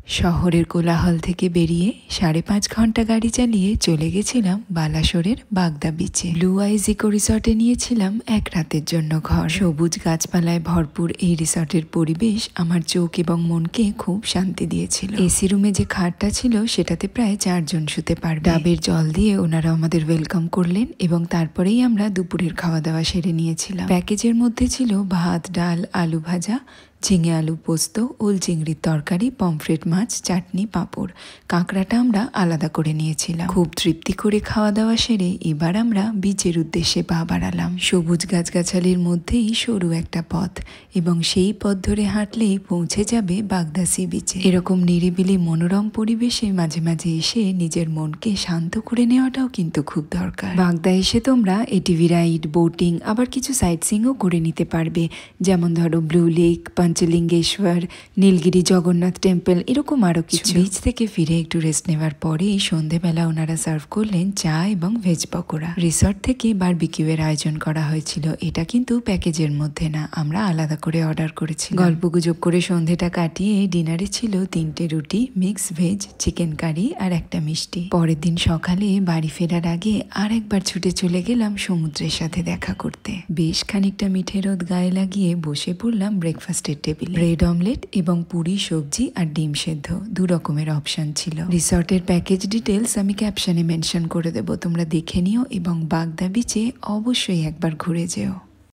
শহরের কোলাহল থেকে বেরিয়ে 5.5 ঘন্টা গাড়ি চালিয়ে চলে গেছিলাম বালাসোরের বাগদা বিচে। ব্লু আইজ ইকো রিসর্টে নিয়েছিলাম এক রাতের জন্য ঘর। সবুজ গাছপালায় ভরপুর এই রিসর্টের পরিবেশ আমার চোখ এবং মনকে খুব শান্তি দিয়েছিল। এসি রুমে যে খাটটা ছিল সেটাতে প্রায় 4 জন শুতে পারবে। ডাবের জল দিয়ে ওনারা আমাদের ওয়েলকাম করলেন এবং তারপরেই আমরা দুপুরের খাওয়া দাওয়া সেরে নিয়েছিলাম। প্যাকেজের মধ্যে ছিল ভাত, ডাল, আলু ভাজা, ঝিঙে আলু পোস্ত, ওল চিংড়ির তরকারি, পমফ্রেট মাছ, চাটনি, পাঁপড়। কাঁকড়াটা আমরা আলাদা করে নিয়েছিলাম। খুব তৃপ্তি করে খাওয়া দাওয়া সেরে এবার আমরা বিচের উদ্দেশ্যে পা বাড়ালাম। সবুজ গাছগাছালির মধ্যেই সরু একটা পথ এবং সেই পথ ধরে হাঁটলেই পৌঁছে যাবে বাগদা সি বিচে। এরকম নিরিবিলি মনোরম পরিবেশে মাঝে মাঝে এসে নিজের মনকে শান্ত করে নেওয়াটাও কিন্তু খুব দরকার। বাগদা এসে তোমরা এটিভি রাইড, বোটিং, আবার কিছু সাইট সিইংও করে নিতে পারবে। যেমন ধরো blue lake, Panchalingeshwar, Nilgiri Jagannath temple, এরকম আরো কিছু। বিচ থেকে ফিরে একটু রেস্ট নেওয়ার পরেই সন্ধেবেলা ওনারা সার্ভ করলেন চা এবং ভেজ পকোড়া। রিসর্ট থেকে বারবিকিউ এর আয়োজন করা হয়েছিল। এটা কিন্তু প্যাকেজের মধ্যে না, আমরা আলাদা করে অর্ডার করেছি। গল্পগুজব করে সন্ধেটা কাটিয়ে ডিনারে ছিল 3টে রুটি, মিক্স ভেজ, চিকেন কারি আর একটা মিষ্টি। পরের দিন সকালে বাড়ি ফেরার আগে আর একবার ছুটে চলে গেলাম সমুদ্রের সাথে দেখা করতে। বেশ খানিকটা মিঠে রোদ গায়ে লাগিয়ে বসে পড়লাম ব্রেকফাস্টের টেবিলে। ব্রেড অমলেট এবং পুরি, সবজি আর ডিম সেদ্ধ, 2 রকমের অপশন ছিল। রিসর্টের প্যাকেজ ডিটেলস আমি ক্যাপশনে মেনশন করে দেবো, তোমরা দেখে নিও এবং বাগদা বিচে অবশ্যই একবার ঘুরে যেও।